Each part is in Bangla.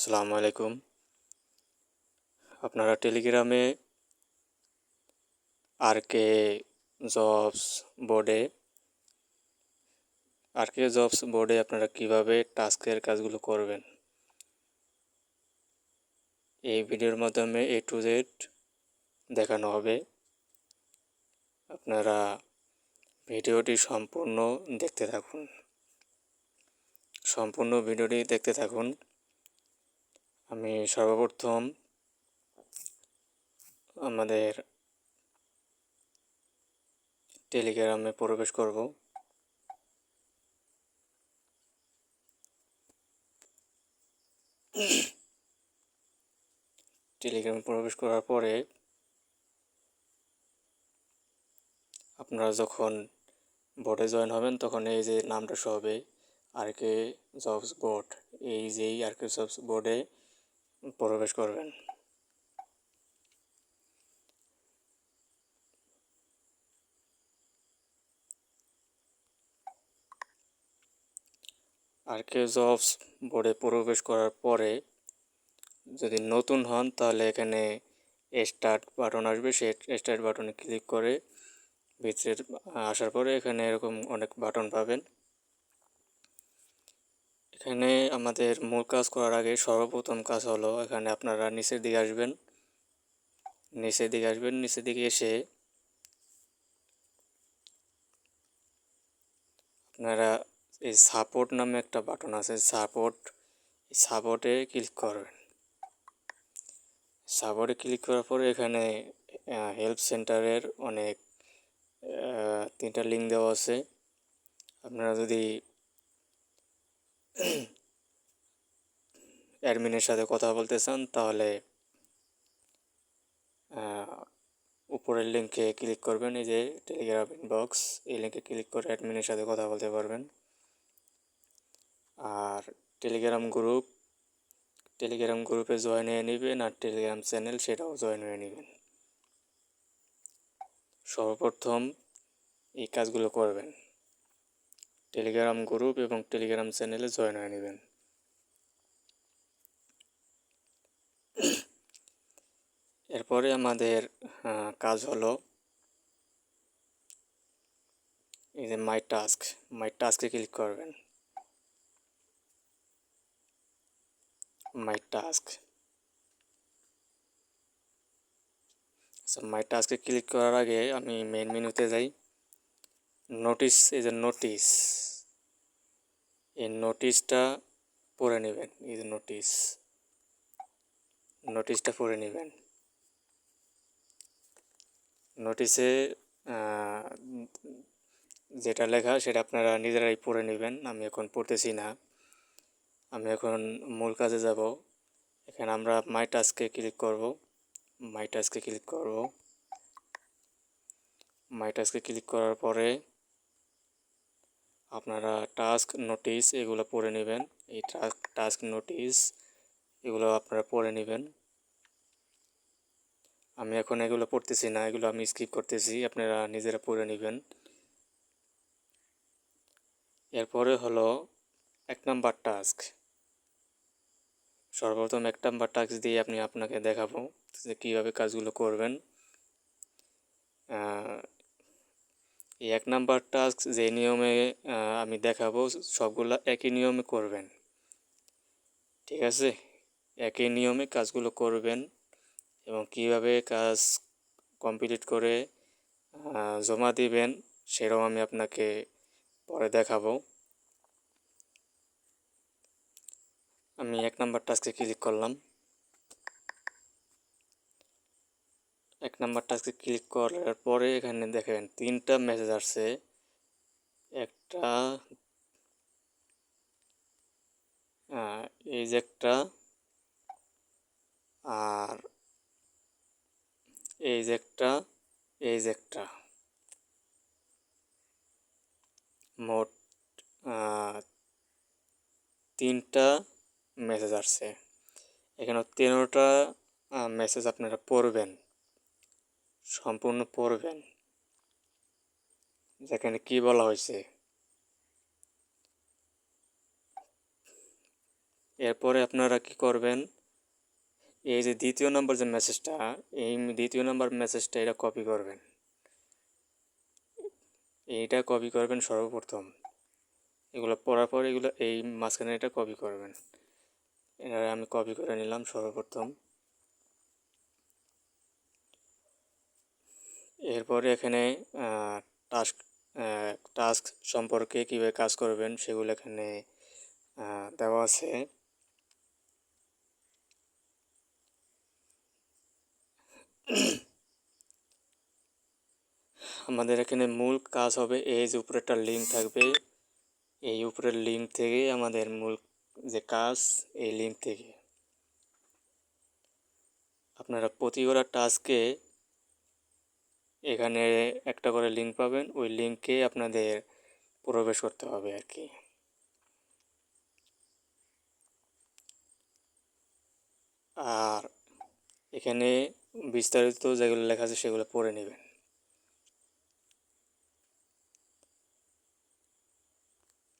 আসসালামু আলাইকুম। আপনারা টেলিগ্রামে আরকে জবস বোর্ডে আপনারা কিভাবে টাস্কের কাজগুলো করবেন, এই ভিডিওর মাধ্যমে A to Z দেখানো হবে। আপনারা ভিডিওটি সম্পূর্ণ ভিডিওটি দেখতে থাকুন। আমি সর্বপ্রথম আমাদের টেলিগ্রামে প্রবেশ করব। টেলিগ্রামে প্রবেশ করার পরে আপনারা যখন বোর্ডে জয়েন হবেন তখন এই যে নামটা শো হবে আরকে জবস বোর্ড। এই আরকে জবস বোর্ডে প্রবেশ করবেন। আরকে জবস বোর্ডে প্রবেশ করার পরে যদি নতুন হন তাহলে এখানে স্টার্ট বাটন আসবে, সেই স্টার্ট বাটনে ক্লিক করে ভিতরে আসার পরে এখানে এরকম অনেক বাটন পাবেন। এখানে আমাদের মূল কাজ করার আগে সর্বপ্রথম কাজ হলো এখানে আপনারা নিচের দিকে আসবেন। নিচের দিকে এসে আপনারা এই সাপোর্ট নামে একটা বাটন আছে, সাপোর্টে ক্লিক করবেন। সাপোর্টে ক্লিক করার পরে এখানে হেল্প সেন্টারের অনেক 3টা লিঙ্ক দেওয়া আছে। আপনারা যদি অ্যাডমিনের সাথে কথা বলতে চান তাহলে উপরের লিঙ্কে ক্লিক করবেন, এই যে টেলিগ্রাম ইনবক্স, এই লিঙ্কে ক্লিক করে অ্যাডমিনের সাথে কথা বলতে পারবেন। আর টেলিগ্রাম গ্রুপে জয়েন হয়ে নেবেন, আর টেলিগ্রাম চ্যানেল সেটাও জয়েন হয়ে নেবেন। সর্বপ্রথম এই কাজগুলো করবেন, টেলিগ্রাম গ্রুপ এবং টেলিগ্রাম চ্যানেলে জয়েন হয়ে নেবেন। এরপরে আমাদের কাজ হলো এই যে মাই টাস্কে ক্লিক করবেন। মাই টাস্কে ক্লিক করার আগে আমি মেন মেনুতে যাই। এই যে এই নোটিশটা পড়ে নেবেন। এই যে নোটিশটা পড়ে নেবেন। নোটিশে যেটা লেখা সেটা আপনারা নিজেরাই পড়ে নেবেন, আমি এখন পড়তেছি না। আমি এখন মূল কাজে যাব। এখানে আমরা মাই টাস্কে ক্লিক করব। মাই টাস্কে ক্লিক করার পরে আপনারা টাস্ক নোটিশ এগুলো পড়ে নেবেন। এই টাস্ক নোটিশ এগুলো আপনারা পড়ে নেবেন। আমি এখন এগুলো পড়তেছি না, এগুলো আমি স্কিপ করতেছি, আপনারা নিজেরা পড়ে নেবেন। এরপরে হলো 1 নাম্বার টাস্ক। সর্বপ্রথম 1 নাম্বার টাস্ক দিয়ে আপনাকে দেখাবো যে কীভাবে কাজগুলো করবেন। এই 1 নাম্বার টাস্ক যে নিয়মে আমি দেখাবো সবগুলো একই নিয়মে করবেন, ঠিক আছে? একই নিয়মে কাজগুলো করবেন এবং কীভাবে কাজ কমপ্লিট করে জমা দিবেন সেটাও আমি আপনাকে পরে দেখাবো। আমি 1 নাম্বার টাস্কে ক্লিক করলাম। 1 নাম্বার টাস্কে ক্লিক করার পরে এখানে দেখেন 3টা মেসেজ আসছে। একটা এই যে একটা, আর এই যে একটা, মোট 3টা মেসেজ আসছে। এখানে 13টা মেসেজ আপনারা পড়বেন, সম্পূর্ণ পড়বেন। যেখানে কি বলা হয়েছে এরপরে আপনারা কি করবেন, এই যে দ্বিতীয় নম্বর যে মেসেজটা, এই দ্বিতীয় নম্বর মেসেজটা এটা কপি করবেন, এইটা কপি করবেন সর্বপ্রথম। এগুলো পড়ার পর এগুলো এই মাঝখানে এটা কপি করবেন। এটা আমি কপি করে নিলাম সর্বপ্রথম। এরপরে এখানে টাস্ক টাস্ক সম্পর্কে কীভাবে কাজ করবেন সেগুলো এখানে দেওয়া আছে। আমাদের এখানে মূল কাজ হবে এই যে উপরে একটা লিঙ্ক থাকবে, এই উপরের লিঙ্ক থেকে আমাদের মূল যে কাজ, এই লিঙ্ক থেকে আপনারা প্রতিটা টাস্কে এখানে একটা করে লিঙ্ক পাবেন, ওই লিঙ্কে আপনাদের প্রবেশ করতে হবে আর কি। আর এখানে বিস্তারিত যেগুলো লেখা আছে সেগুলো পড়ে নেবেন।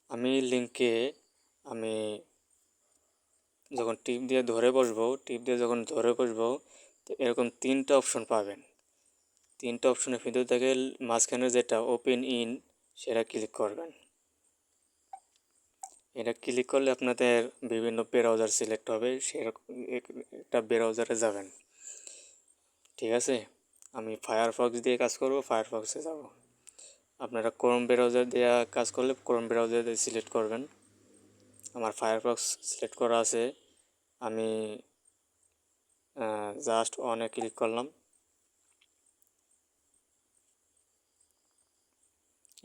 আমি লিঙ্কে আমি যখন টিপ দিয়ে ধরে বসবো তো এরকম তিনটা অপশন পাবেন। তিনটা অপশনের ভিতর থেকে মাঝখানে যেটা ওপেন ইন সেটা ক্লিক করবেন। এটা ক্লিক করলে আপনাদের বিভিন্ন ব্রাউজার সিলেক্ট হবে, সেরকম একটা ব্রাউজারে যাবেন। ঠিক আছে, আমি ফায়ারফক্স দিয়ে কাজ করব, ফায়ারফক্সে যাব। আপনারা ক্রোম ব্রাউজার দিয়ে কাজ করলে ক্রোম ব্রাউজার দিয়ে সিলেক্ট করবেন। আমার ফায়ারফক্স সিলেক্ট করা আছে, আমি জাস্ট অনে ক্লিক করলাম।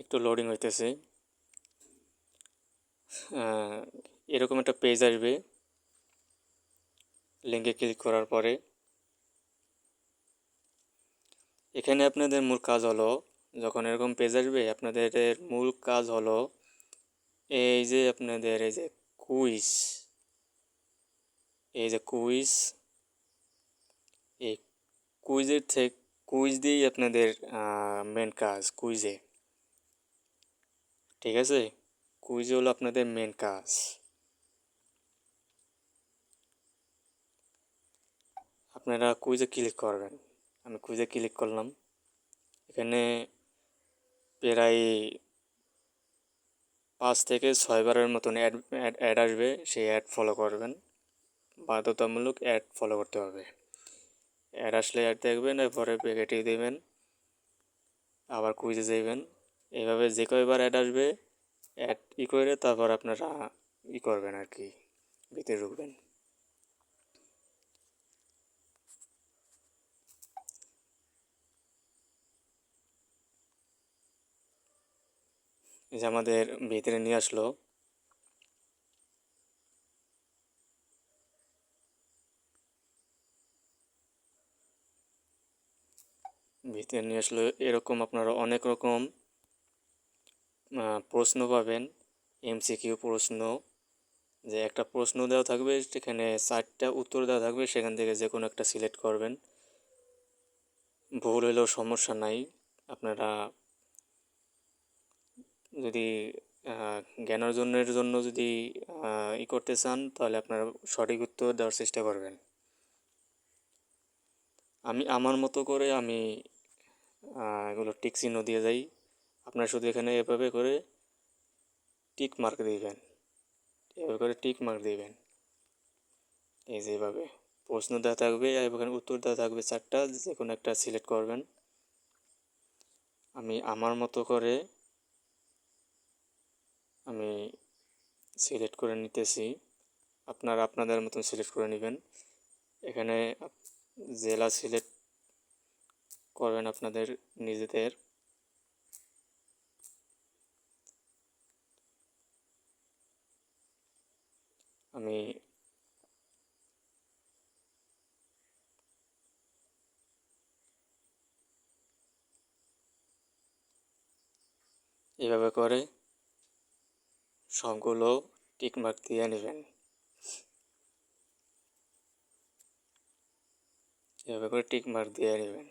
একটু লোডিং হইতেছে। এরকম একটা পেজ আসবে লিঙ্কে ক্লিক করার পরে। এখানে আপনাদের মূল কাজ হলো, যখন এরকম পেজ আসবে আপনাদের মূল কাজ হলো এই যে আপনাদের এই যে কুইজ, এই যে কুইজ, এই কুইজ দিয়েই আপনাদের মেন কাজ কুইজে। ঠিক আছে, কুইজ হলো আপনাদের মেন কাজ। আপনারা কুইজে ক্লিক করবেন। আমি কুইজে ক্লিক করলাম। এখানে প্রায় 5 থেকে 6 বারের মতন অ্যাড আসবে, সেই অ্যাড ফলো করবেন। বাধ্যতামূলক অ্যাড ফলো করতে হবে। অ্যাড আসলে অ্যাড দেখবেন, এরপরে ব্যাকে দেবেন, আবার কুইজে যাবেন। এইভাবে যে কয়বার অ্যাড আসবে অ্যাড করে তারপর আপনারা করবেন আর কি, ভিতরে ঢুকবেন। এই যে আমাদের ভিতরে নিয়ে আসলো। ভিতরে নিয়ে আসলো, এরকম আপনারা অনেক রকম প্রশ্ন পাবেন। এমসিকিউ প্রশ্ন, যে একটা প্রশ্ন দেওয়া থাকবে, সেখানে 4টা উত্তর দেওয়া থাকবে, সেখান থেকে যে কোনো একটা সিলেক্ট করবেন। ভুল হলেও সমস্যা নাই। আপনারা যদি জ্ঞান অর্জনের জন্য যদি করতে চান তাহলে আপনারা সঠিক উত্তর দেওয়ার চেষ্টা করবেন। আমি আমার মতো করে আমি এগুলো টিক চিহ্ন দিয়ে যাই। আপনারা শুধু এখানে এভাবে করে টিক মার্ক দিবেন, এভাবে করে টিক মার্ক দিবেন। এই যে এভাবে প্রশ্ন দেওয়া থাকবে আর এখানে উত্তর দেওয়া থাকবে 4টা, যে কোনো একটা সিলেক্ট করবেন। আমি আমার মতো করে আমি সিলেক্ট করে নিতেছি, আপনারা আপনাদের মতন সিলেক্ট করে নেবেন। এখানে জেলা সিলেক্ট করবেন আপনাদের নিজেদের। আমি এভাবে করে সবগুলো টিক মার্ক দিয়ে নেবেন। এভাবে করে টিক মার্ক দিয়ে নেবেন।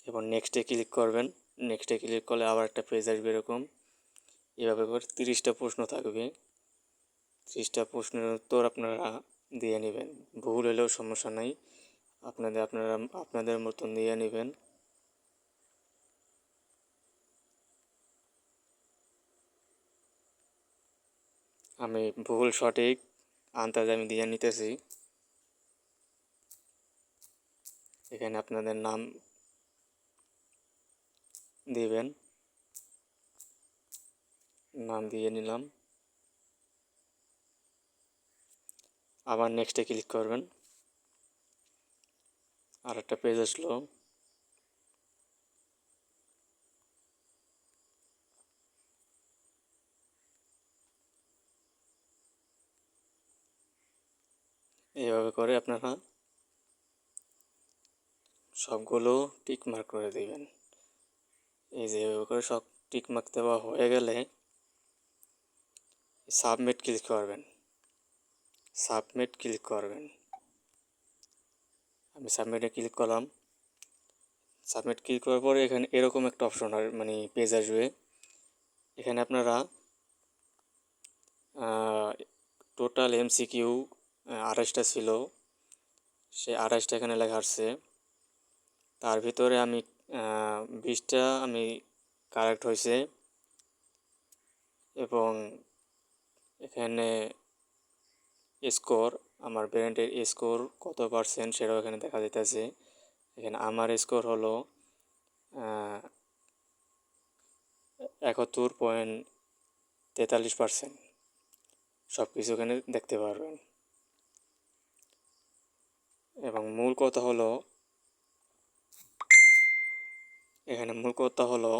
এবার নেক্সটে ক্লিক করবেন। নেক্সটে ক্লিক করলে আবার একটা পেজ আসবে এরকম। এভাবে করে 30টা প্রশ্ন থাকবে। 30টা প্রশ্নের উত্তর আপনারা দিয়ে নেবেন। ভুল হলেও সমস্যা নাই, আপনাদের মতন দিয়ে নেবেন। আমি ভুল সঠিক আন্দাজ আমি দিয়ে নিতেছি। এখানে আপনাদের নাম দিবেন, নাম দিয়ে নিলাম। আবার নেক্সটে ক্লিক করবেন। আর একটা পেজ আসলো। এইভাবে করে আপনারা সবগুলো টিক মার্ক করে দিবেন। এই যে এভাবে করে সব টিক মার্ক দেওয়া হয়ে গেলে সাবমিট ক্লিক করবেন। সাবমিট ক্লিক করবেন। আমি সাবমিটে ক্লিক করলাম। সাবমিট ক্লিক করার পরে এখানে এরকম একটা অপশন মানে পেজ আসবে। এখানে আপনারা টোটাল এমসিকিউ 28টা ছিল, সে 28টা এখানে লেখা আসছে। তার ভিতরে আমি 20টা আমি কারেক্ট হয়েছে এবং এখানে স্কোর, আমার ব্র্যান্ডের স্কোর কত পার্সেন্ট সেটাও এখানে দেখা যাইতেছে। এখানে আমার স্কোর হলো 71.43%। সব কিছু এখানে দেখতে পারবেন। এবং মূল কথা হলো, এখানে মূল কথা হলো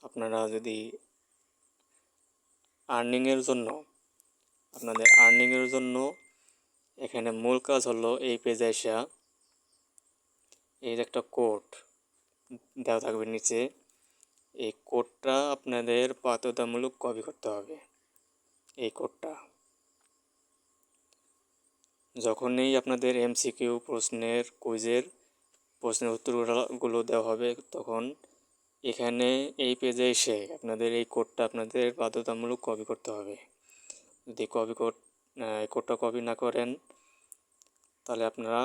আপনারা যদি আপনাদের আর্নিংয়ের জন্য এখানে মূল কাজ হলো এই পেজে আসা, এই যে একটা কোড দেওয়া থাকবে নিচে, এই কোডটা আপনাদের বাধ্যতামূলক কপি করতে হবে। এই কোডটা যখনই আপনাদের এমসিকিউ কুইজের প্রশ্নের উত্তরগুলো দেওয়া হবে, তখন এখানে এই পেজে এসে আপনাদের এই কোডটা আপনাদের বাধ্যতামূলক কপি করতে হবে। যদি কোডটা কপি না করেন তাহলে আপনারা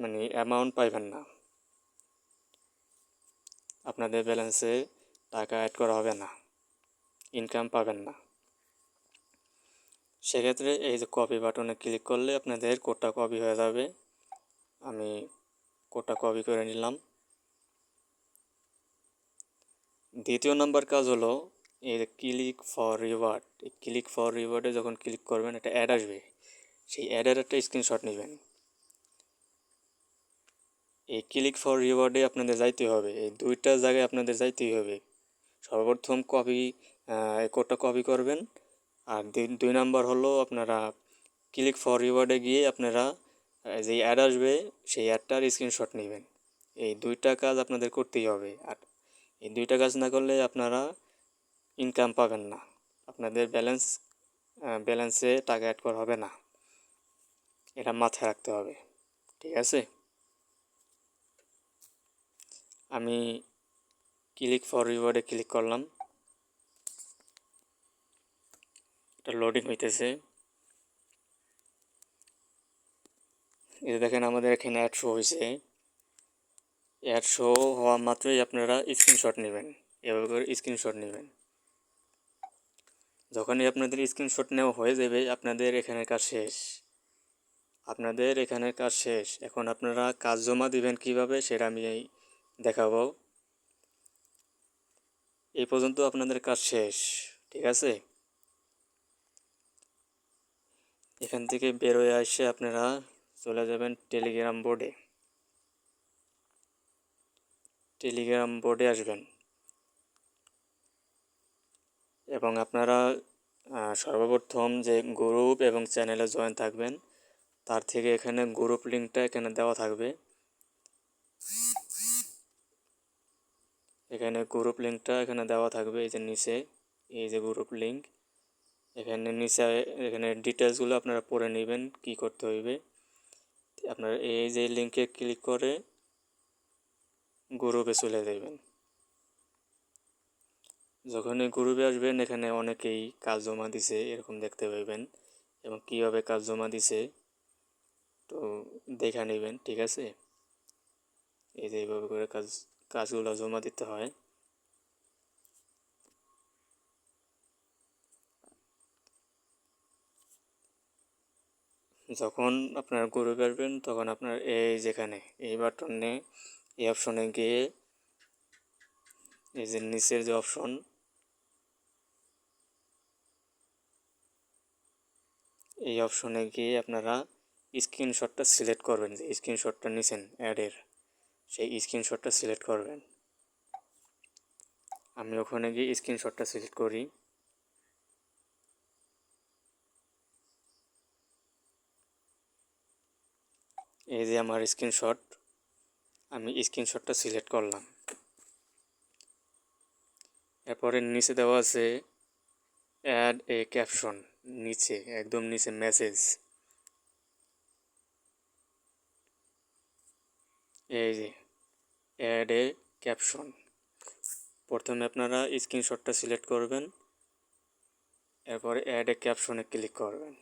মানে অ্যামাউন্ট পাইবেন না, আপনাদের ব্যালেন্সে টাকা অ্যাড করা হবে না, ইনকাম পাবেন না। সেক্ষেত্রে এই যে কপি বাটনে ক্লিক করলে আপনাদের কোডটা কপি হয়ে যাবে। আমি কোডটা কপি করে নিলাম। দ্বিতীয় নাম্বার কাজ হলো এই যে ক্লিক ফর রিওয়ার্ড। এই ক্লিক ফর রিওয়ার্ডে যখন ক্লিক করবেন একটা অ্যাড আসবে, সেই অ্যাডের একটা স্ক্রিনশট নেবেন। এই ক্লিক ফর রিওয়ার্ডে আপনাদের যাইতে হবে, এই দুইটা জায়গায় আপনাদের যাইতেই হবে। সর্বপ্রথম এই কোডটা কপি করবেন, আর দুই নাম্বার হলো আপনারা ক্লিক ফর রিওয়ার্ডে গিয়ে আপনারা যেই অ্যাড আসবে সেই অ্যাডটার স্ক্রিনশট নেবেন। এই দুইটা কাজ আপনাদের করতেই হবে। আর এই দুইটা কাজ না করলে আপনারা ইনকাম পাবেন না, আপনাদের ব্যালেন্সে টাকা অ্যাড করা হবে না। এটা মাথায় রাখতে হবে, ঠিক আছে? আমি ক্লিক ফর রিওয়ার্ডে ক্লিক করলাম। এটা লোডিং হইতেছে। এই যে দেখেন আমাদের এখানে অ্যাড শো হয়েছে। অ্যাড শো হওয়া মাত্রই আপনারা স্ক্রিনশট নেবেন, এভাবে করে স্ক্রিনশট নেবেন। যখনই আপনাদের স্ক্রিনশট নেওয়া হয়ে যাবে আপনাদের এখানের কাজ শেষ। এখন আপনারা কাজ জমা দিবেন কিভাবে সেটা আমি দেখাবো। এই পর্যন্ত আপনাদের কাজ শেষ, ঠিক আছে? এখান থেকে বের হয়ে এসে আপনারা চলে যাবেন টেলিগ্রাম বোর্ডে আসবেন এবং আপনারা সর্বপ্রথম যে গ্রুপ এবং চ্যানেলে জয়েন থাকবেন, তার থেকে এখানে গ্রুপ লিঙ্কটা এখানে দেওয়া থাকবে। এখানে গ্রুপ লিঙ্কটা এখানে দেওয়া থাকবে, এই যে নিচে, এই যে গ্রুপ লিঙ্ক, এখানে নিচে এখানে ডিটেলসগুলো আপনারা পড়ে নেবেন কি করতে হইবে। আপনারা এই যে লিঙ্কে ক্লিক করে গ্রুপে চলে যাবেন। যখনই গ্রুপে আসবেন এখানে অনেকেই কাজ জমা দিছে এরকম দেখতে পাইবেন, এবং কীভাবে কাজ জমা দিছে তো দেখা নেবেন, ঠিক আছে। এই যে এইভাবে করে কাজগুলো জমা দিতে হয়। যখন আপনার গ্রুপে আসবেন তখন আপনার এই যেখানে এই বাটনে এই অপশনে গিয়ে এই যে নিচের যে অপশন এই অপশনে গিয়ে আপনারা স্ক্রিনশটটা সিলেক্ট করবেন, যে স্ক্রিনশটটা নিছেন অ্যাডের সেই স্ক্রিনশটটা সিলেক্ট করবেন। আমি ওখানে গিয়ে স্ক্রিনশটটা সিলেক্ট করি। এই যে আমার স্ক্রিনশট, আমি স্ক্রিনশটটা সিলেক্ট করলাম। এরপরে নিচে দেওয়া আছে অ্যাড এ ক্যাপশন, নিচে একদম নিচে মেসেজ, এই যে অ্যাড এ ক্যাপশন। প্রথমে আপনারা স্ক্রিনশটটা সিলেক্ট করবেন, এরপরে অ্যাড এ ক্যাপশনে ক্লিক করবেন।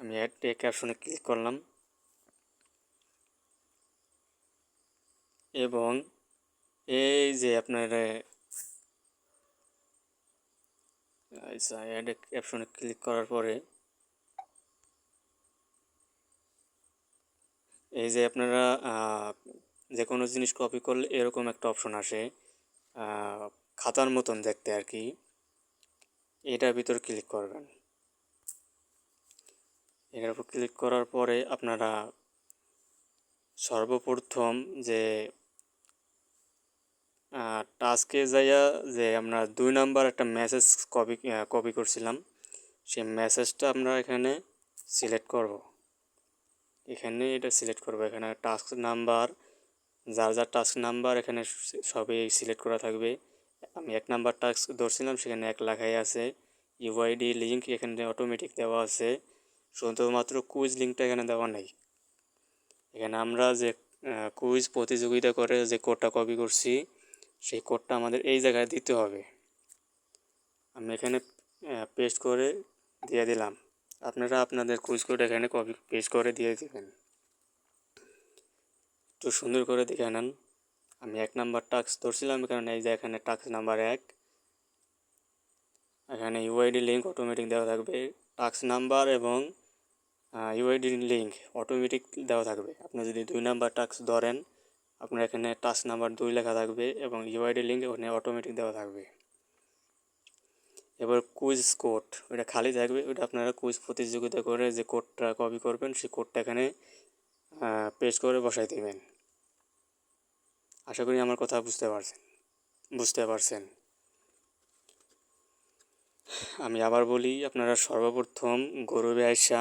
আমি অ্যাড এ ক্যাপশনে ক্লিক করলাম এবং এই যে আপনার আচ্ছা অ্যাড এ ক্যাপশনে ক্লিক করার পরে এই যে আপনারা যে কোনো জিনিস কপি করলে এরকম একটা অপশন আসে, খাতার মতন দেখতে আর কি, এটার ভিতর ক্লিক করবেন। এটার উপর ক্লিক করার পরে আপনারা সর্বপ্রথম যে টাস্কে যাইয়া যে আমরা 2 নাম্বার একটা মেসেজ কপি করছিলাম, সেই মেসেজটা আমরা এখানে সিলেক্ট করব। এখানে এটা সিলেক্ট করব, এখানে টাস্ক নাম্বার, যার যার টাস্ক নাম্বার এখানে সবই সিলেক্ট করা থাকবে। আমি 1 নাম্বার টাস্ক ধরছিলাম, সেখানে 1 লেখাই আছে। ইউআইডি লিঙ্ক এখানে অটোমেটিক দেওয়া আছে, শুধুমাত্র কুইজ লিঙ্কটা এখানে দেওয়া নেই। এখানে আমরা যে কুইজ প্রতিযোগিতা করে যে কোডটা কপি করছি সেই কোডটা আমাদের এই জায়গায় দিতে হবে। আমি এখানে পেস্ট করে দিয়ে দিলাম, আপনারা আপনাদের কুইজ কোড এখানে কপি পেস্ট করে দিয়ে দেবেন। একটু সুন্দর করে দেখে নেন। আমি 1 নাম্বার টাস্ক ধরছিলাম, কারণ এই যে এখানে টাস্ক নাম্বার 1, এখানে ইউআইডি লিঙ্ক অটোমেটিক দেওয়া থাকবে, টাস্ক নাম্বার এবং ইউআইডি লিঙ্ক অটোমেটিক দেওয়া থাকবে। আপনি যদি 2 নাম্বার টাস্ক ধরেন আপনার এখানে টাস্ক নাম্বার 2 লেখা থাকবে এবং ইউআইডি লিঙ্ক ওখানে অটোমেটিক দেওয়া থাকবে। এবার কুইজ কোড ওটা খালি থাকবে, ওটা আপনারা কুইজ প্রতিযোগিতা করে যে কোডটা কপি করবেন সেই কোডটা এখানে পেস্ট করে বসাই দেবেন। আশা করি আমার কথা বুঝতে পারছেন। আমি আবার বলি, আপনারা সর্বপ্রথম গ্রুপে আইসা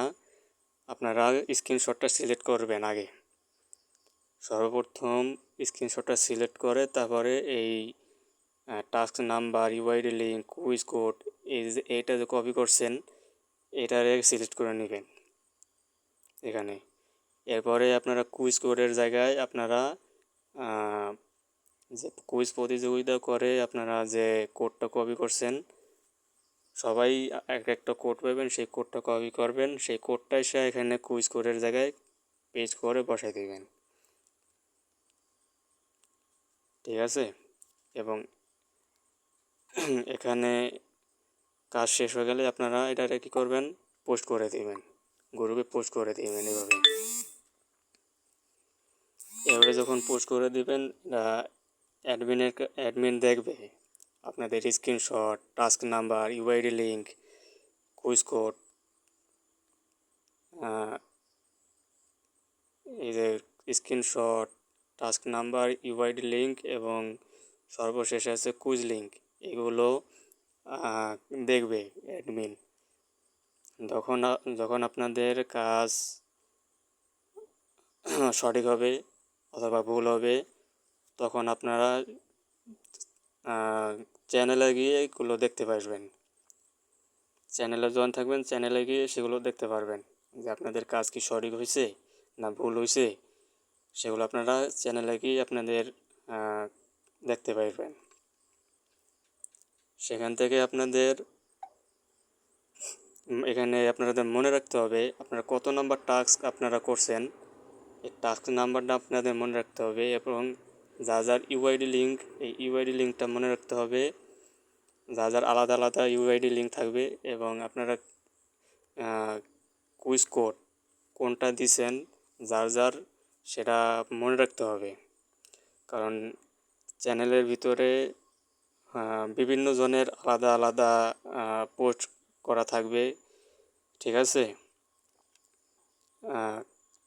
আপনারা স্ক্রিনশটটা সিলেক্ট করবেন আগে। সর্বপ্রথম স্ক্রিনশটটা সিলেক্ট করে তারপরে এই task number, UID link, quiz code, এইটা যে কপি করছেন এটারে সিলেক্ট করে নেবেন এখানে। এরপরে আপনারা কুইজ কোডের জায়গায় আপনারা যে কুইজ প্রতিযোগিতা করে আপনারা যে কোডটা কপি করছেন, সবাই একটা কোড পাবেন, সেই কোডটা কপি করবেন, সেই কোডটা এসে এখানে কুইজ কোডের জায়গায় পেস্ট করে বসাই দেবেন, ঠিক আছে। এবং এখানে কাজ শেষ হয়ে গেলে আপনারা এটাকে কী করবেন, পোস্ট করে দেবেন, গ্রুপে পোস্ট করে দেবেন। এভাবে যখন পোস্ট করে দেবেন অ্যাডমিন দেখবে আপনাদের screenshot, task number, UID link, quiz code, এই যে screenshot, task number, UID link এবং সর্বশেষে আছে কুইজ লিঙ্ক, এগুলো দেখবে অ্যাডমিন। যখন আপনাদের কাজ সঠিক হবে অথবা ভুল হবে তখন আপনারা চ্যানেলে গিয়ে এগুলো দেখতে পারবেন। চ্যানেলে যখন থাকবেন চ্যানেলে গিয়ে সেগুলো দেখতে পারবেন যে আপনাদের কাজ কি সঠিক হয়েছে না ভুল হয়েছে, সেগুলো আপনারা চ্যানেলে গিয়ে আপনাদের দেখতে পারবেন। সেখান থেকে আপনাদের এখানে আপনাদের মনে রাখতে হবে আপনারা কত নাম্বার টাস্ক আপনারা করছেন। এই টাস্ক নাম্বারটা আপনাদের মনে রাখতে হবে এবং যার যার ইউআইডি লিঙ্ক, এই ইউআইডি লিঙ্কটা মনে রাখতে হবে। যার যার আলাদা আলাদা ইউআইডি লিঙ্ক থাকবে এবং আপনারা কুইজ কোড কোনটা দিছেন যার যার সেটা মনে রাখতে হবে। কারণ চ্যানেলের ভিতরে বিভিন্ন জনের আলাদা আলাদা পোস্ট করা থাকবে, ঠিক আছে?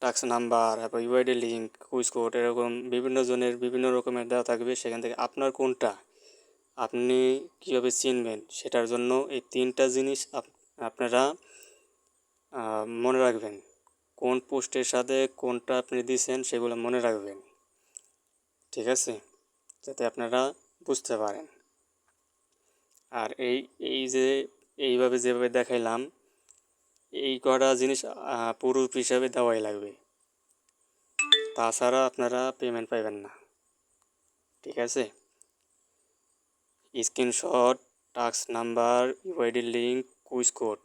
টাস্ক নাম্বার, তারপর ইউআইডি লিঙ্ক, কুইজ কোড এরকম বিভিন্ন জনের বিভিন্ন রকমের দেওয়া থাকবে। সেখান থেকে আপনার কোনটা আপনি কীভাবে চিনবেন সেটার জন্য এই তিনটা জিনিস আপনারা মনে রাখবেন। কোন পোস্টের সাথে কোনটা আপনি দিয়েছেন সেগুলো মনে রাখবেন, ঠিক আছে? যাতে আপনারা বুঝতে পারেন। আর এই যে এইভাবে যেভাবে দেখাইলাম এই কটা জিনিস প্রুফ হিসাবে দেওয়াই লাগবে, তাছাড়া আপনারা পেমেন্ট পাইবেন না, ঠিক আছে? Screenshot, task number, UID link, quiz code,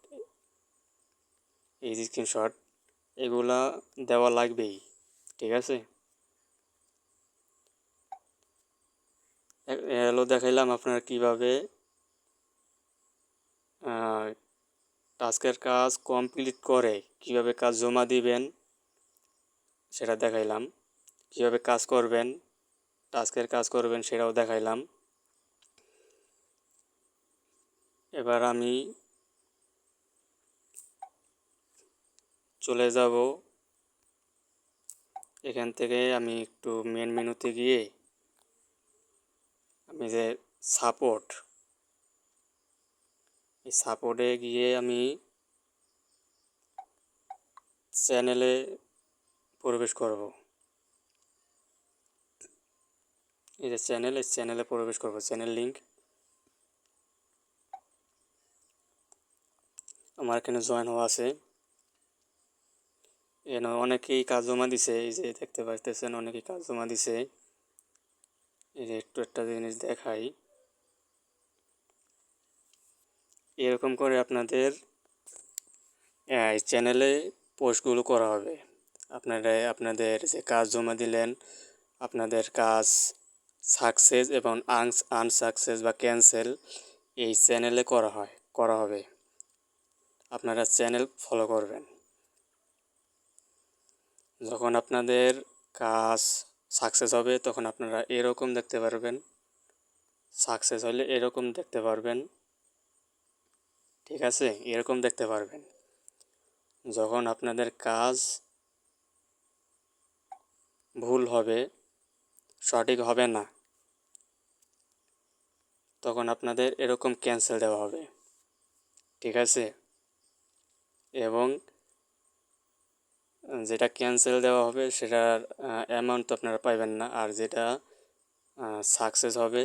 এই স্ক্রিনশট এগুলা দেওয়া লাগবেই, ঠিক আছে? এগুলো দেখাইলাম আপনারা কিভাবে টাস্কের কাজ কমপ্লিট করে কিভাবে কাজ জমা দিবেন সেটা দেখাইলাম। কিভাবে কাজ করবেন, টাস্কের কাজ করবেন সেটাও দেখাইলাম। এবার আমি চলে যাব এখান থেকে। আমি একটু মেন মেনুতে গিয়ে আমি যে সাপোর্ট, এই সাপোর্টে গিয়ে আমি চ্যানেলে প্রবেশ করব। এই যে চ্যানেল, এই চ্যানেলে প্রবেশ করব। চ্যানেল লিঙ্ক আমার এখানে জয়েন হওয়া আছে। এখানে অনেকেই কাজ জমা দিছে, এই যে দেখতে পাচ্ছেন অনেকেই কাজ জমা দিছে। এই যে একটু একটা জিনিস দেখাই, এরকম করে আপনাদের এই চ্যানেলে পোস্টগুলো করা হবে। আপনাদের যে কাজ জমা দিলেন, আপনাদের কাজ সাকসেস এবং আনসাকসেস বা ক্যান্সেল এই চ্যানেলে করা হবে। আপনারা চ্যানেল ফলো করবেন। যখন আপনাদের কাজ সাকসেস হবে তখন আপনারা এরকম দেখতে পারবেন, সাকসেস হলে এরকম দেখতে পারবেন, ঠিক আছে? এরকম দেখতে পারবেন। যখন আপনাদের কাজ ভুল হবে, সঠিক হবে না, তখন আপনাদের এরকম ক্যান্সেল দেওয়া হবে, ঠিক আছে? এবং যেটা ক্যান্সেল দেওয়া হবে সেটার অ্যামাউন্ট তো আপনারা পাইবেন না। আর যেটা সাকসেস হবে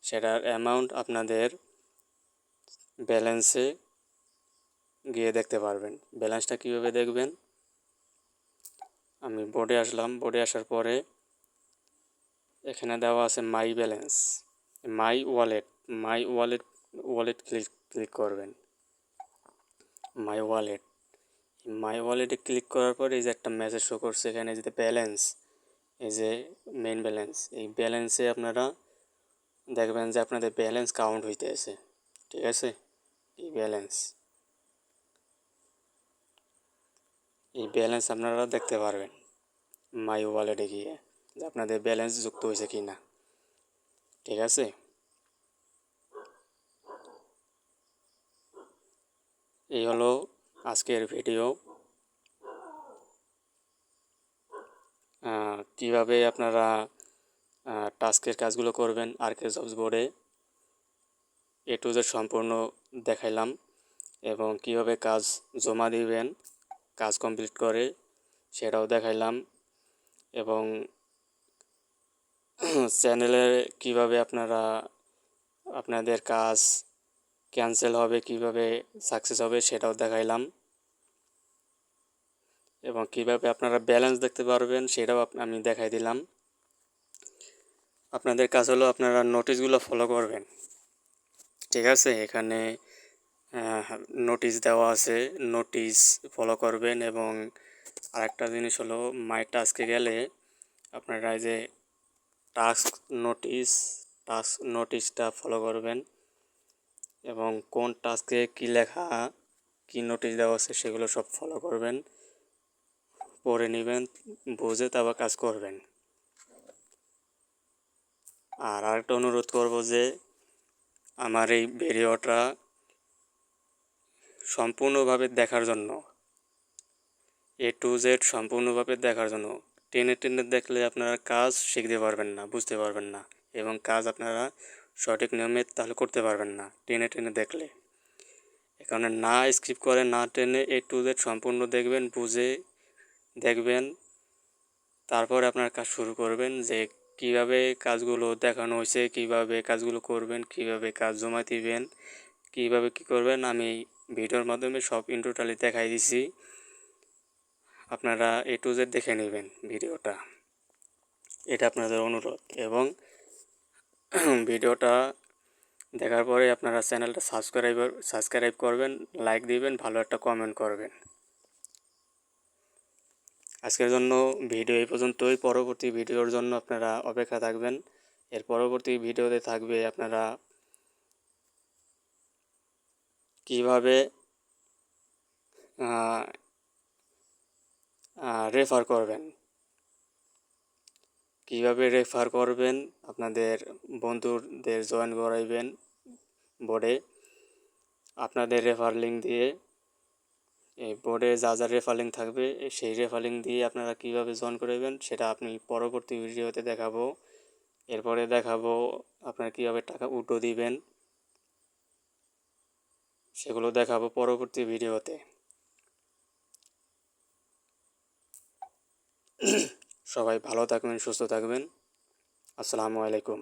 সেটার অ্যামাউন্ট আপনাদের ব্যালেন্সে গিয়ে দেখতে পারবেন। ব্যালেন্সটা কীভাবে দেখবেন? আমি বোর্ডে আসলাম। বোর্ডে আসার পরে এখানে দেওয়া আছে মাই ব্যালেন্স, ওয়ালেট ক্লিক করবেন। মাই ওয়ালেটে ক্লিক করার পর এই যে একটা মেসেজ শো করছে এখানে যে ব্যালেন্স, এই যে মেইন ব্যালেন্স, এই ব্যালেন্সে আপনারা দেখবেন যে আপনাদের ব্যালেন্স কাউন্ট হইতেছে, ঠিক আছে? এই ব্যালেন্স আপনারা দেখতে পারবেন মাই ওয়ালেটে গিয়ে যে আপনাদের ব্যালেন্স যুক্ত হয়েছে কি না, ঠিক আছে? এই হলো আজকের ভিডিও। কিভাবে আপনারা টাস্কের কাজগুলো করবেন আরকে জবস বোর্ডে এ টু জেড সম্পূর্ণ দেখাইলাম এবং কিভাবে কাজ জমা দিবেন কাজ কমপ্লিট করে সেটাও দেখাইলাম এবং চ্যানেলে কিভাবে আপনাদের কাজ ক্যান্সেল হবে, কিভাবে সাকসেস হবে সেটাও দেখাইলাম এবং কিভাবে আপনারা ব্যালেন্স দেখতে পারবেন সেটাও আমি দেখাই দিলাম। আপনাদের কাজ হলো আপনারা নোটিশগুলো ফলো করবেন। ঠিক আছে, এখানে নোটিশ দেওয়া আছে, নোটিশ ফলো করবেন। এবং আরেকটা জিনিস হলো মাই টাস্কে গেলে আপনারা এই যে টাস্ক নোটিশটা ফলো করবেন এবং কোন টাস্কে কী লেখা, কী নোটিশ দেওয়া আছে সেগুলো সব ফলো করবেন, পড়ে নেবেন, বুঝে তারপর কাজ করবেন। আর আরেকটা অনুরোধ করব যে আমার এই ভিডিওটা সম্পূর্ণভাবে দেখার জন্য, A to Z সম্পূর্ণভাবে দেখার জন্য। টেনে টেনে দেখলে আপনারা কাজ শিখতে পারবেন না, বুঝতে পারবেন না, এবং কাজ আপনারা সঠিক নিয়মে তাহলে করতে পারবেন না টেনে টেনে দেখলে। এ কারণে না স্কিপ করে, না টেনে A to Z সম্পূর্ণ দেখবেন, বুঝে দেখবেন, তারপরে আপনার কাজ শুরু করবেন। যে কিভাবে কাজগুলো দেখানো হয়েছে, কিভাবে কাজগুলো করবেন, কিভাবে কাজ জমা দিবেন, কিভাবে কি করবেন, আমি ভিডিওর মাধ্যমে সব ইন টোটালি দেখাই দিছি। আপনারা A to Z দেখে নেবেন ভিডিওটা, এটা আপনাদের অনুরোধ। এবং ভিডিওটা দেখার পরে আপনারা চ্যানেলটা সাবস্ক্রাইব করবেন, লাইক দিবেন, ভালো একটা কমেন্ট করবেন। আজকের জন্য ভিডিও এই পর্যন্তই। পরবর্তী ভিডিওর জন্য আপনারা অপেক্ষা থাকবেন। এর পরবর্তী ভিডিওতে থাকবে আপনারা কিভাবে রেফার করবেন, আপনাদের বন্ধুদের জয়েন করাইবেন বোর্ডে। আপনাদের রেফার লিঙ্ক দিয়ে, এই বোর্ডে যা যা রেফার লিঙ্ক থাকবে সেই রেফার লিঙ্ক দিয়ে আপনারা কীভাবে জয়েন করাবেন সেটা আপনি পরবর্তী ভিডিওতে দেখাবো। এরপরে দেখাবো আপনারা কীভাবে টাকা উঠো দিবেন, সেগুলো দেখাবো পরবর্তী ভিডিওতে। সবাই ভালো থাকবেন, সুস্থ থাকবেন। আসসালামু আলাইকুম।